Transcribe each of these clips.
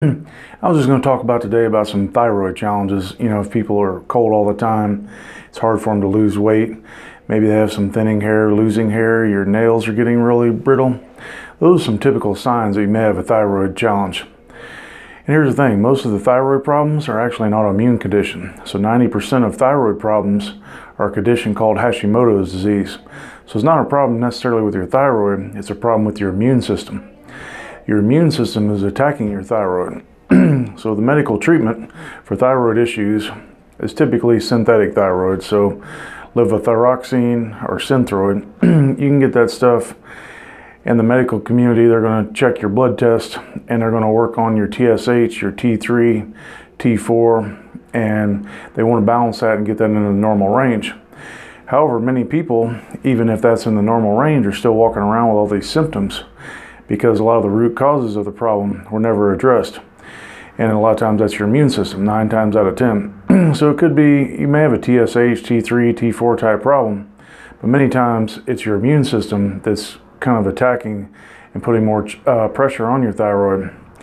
I was just going to talk about today about some thyroid challenges. You know, if people are cold all the time, it's hard for them to lose weight. Maybe they have some thinning hair, losing hair, your nails are getting really brittle. Those are some typical signs that you may have a thyroid challenge. And here's the thing, most of the thyroid problems are actually an autoimmune condition. So 90% of thyroid problems are a condition called Hashimoto's disease. So it's not a problem necessarily with your thyroid, it's a problem with your immune system. Your immune system is attacking your thyroid. So the medical treatment for thyroid issues is typically synthetic thyroid. So levothyroxine or Synthroid, you can get that stuff in the medical community. They're going to check your blood test and they're going to work on your TSH, your T3, T4, and they want to balance that and get that into the normal range. However, many people, even if that's in the normal range, are still walking around with all these symptoms because a lot of the root causes of the problem were never addressed. And a lot of times that's your immune system, 9 times out of 10. So it could be, you may have a TSH, T3, T4 type problem, but many times it's your immune system that's kind of attacking and putting more pressure on your thyroid. And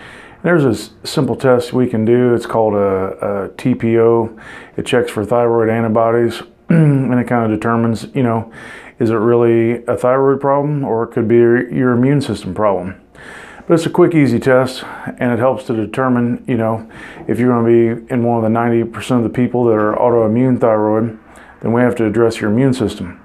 there's a simple test we can do. It's called a TPO. It checks for thyroid antibodies and it kind of determines, you know, is it really a thyroid problem or it could be your immune system problem. But it's a quick, easy test, and it helps to determine, you know, if you're going to be in one of the 90% of the people that are autoimmune thyroid, then we have to address your immune system.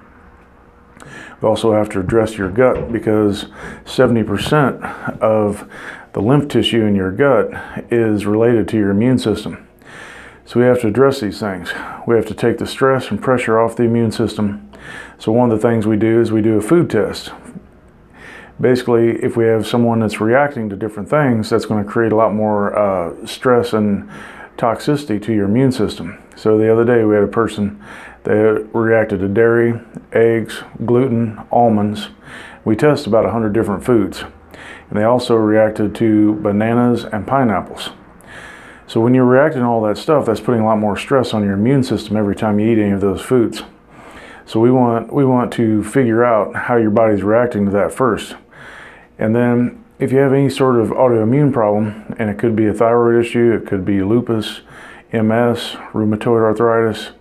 We also have to address your gut because 70% of the lymph tissue in your gut is related to your immune system. So we have to address these things. We have to take the stress and pressure off the immune system. So one of the things we do is we do a food test. Basically, if we have someone that's reacting to different things, that's going to create a lot more stress and toxicity to your immune system. So the other day we had a person that reacted to dairy, eggs, gluten, almonds. We tested about 100 different foods. And they also reacted to bananas and pineapples. So when you're reacting to all that stuff, that's putting a lot more stress on your immune system every time you eat any of those foods. So we want to figure out how your body's reacting to that first. And then if you have any sort of autoimmune problem, and it could be a thyroid issue, it could be lupus, MS, rheumatoid arthritis,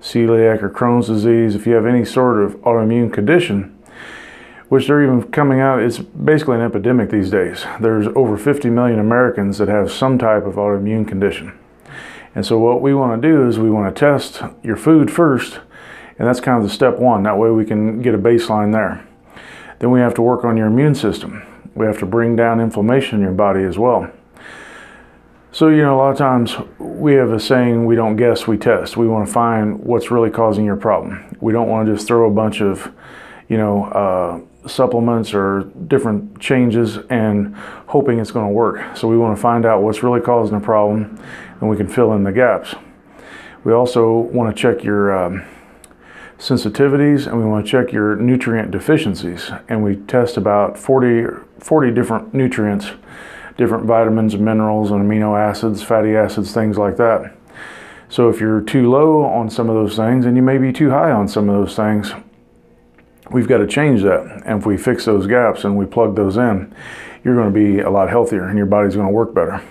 celiac or Crohn's disease, if you have any sort of autoimmune condition, which they're even coming out, it's basically an epidemic these days. There's over 50 million Americans that have some type of autoimmune condition. And so what we want to do is we want to test your food first, and that's kind of the step one. That way we can get a baseline there. Then we have to work on your immune system. We have to bring down inflammation in your body as well. So, you know, a lot of times we have a saying, we don't guess, we test. We want to find what's really causing your problem. We don't want to just throw a bunch of, you know, supplements or different changes and hoping it's going to work. So we want to find out what's really causing the problem and we can fill in the gaps. We also want to check your sensitivities, and we want to check your nutrient deficiencies, and we test about 40 different nutrients, different vitamins, minerals, and amino acids, fatty acids, things like that. So if you're too low on some of those things and you may be too high on some of those things, we've got to change that. And if we fix those gaps and we plug those in, you're going to be a lot healthier and your body's going to work better.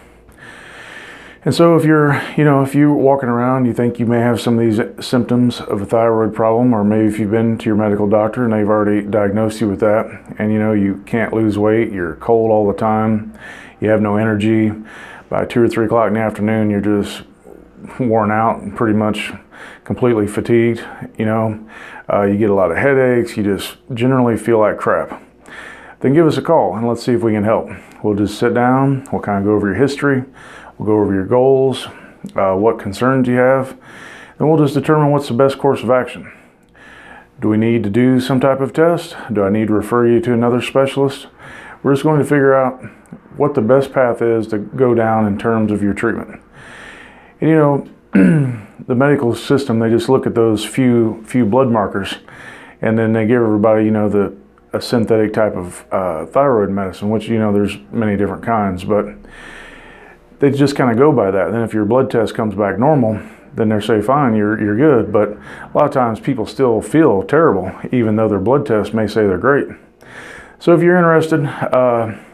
And so if you're, you know, if you're walking around, you think you may have some of these symptoms of a thyroid problem, or maybe if you've been to your medical doctor and they've already diagnosed you with that, and you know, you can't lose weight, you're cold all the time, you have no energy, by 2 or 3 o'clock in the afternoon, you're just worn out and pretty much completely fatigued, you know, you get a lot of headaches, you just generally feel like crap. Then give us a call and let's see if we can help. We'll just sit down, we'll kind of go over your history, we'll go over your goals, what concerns you have, and we'll just determine what's the best course of action. Do we need to do some type of test? Do I need to refer you to another specialist? We're just going to figure out what the best path is to go down in terms of your treatment. And you know, the medical system, they just look at those few blood markers, and then they give everybody, you know, a synthetic type of thyroid medicine, which, you know, there's many different kinds, but they just kind of go by that. And then if your blood test comes back normal, then they say, fine, you're good. But a lot of times people still feel terrible, even though their blood test may say they're great. So if you're interested,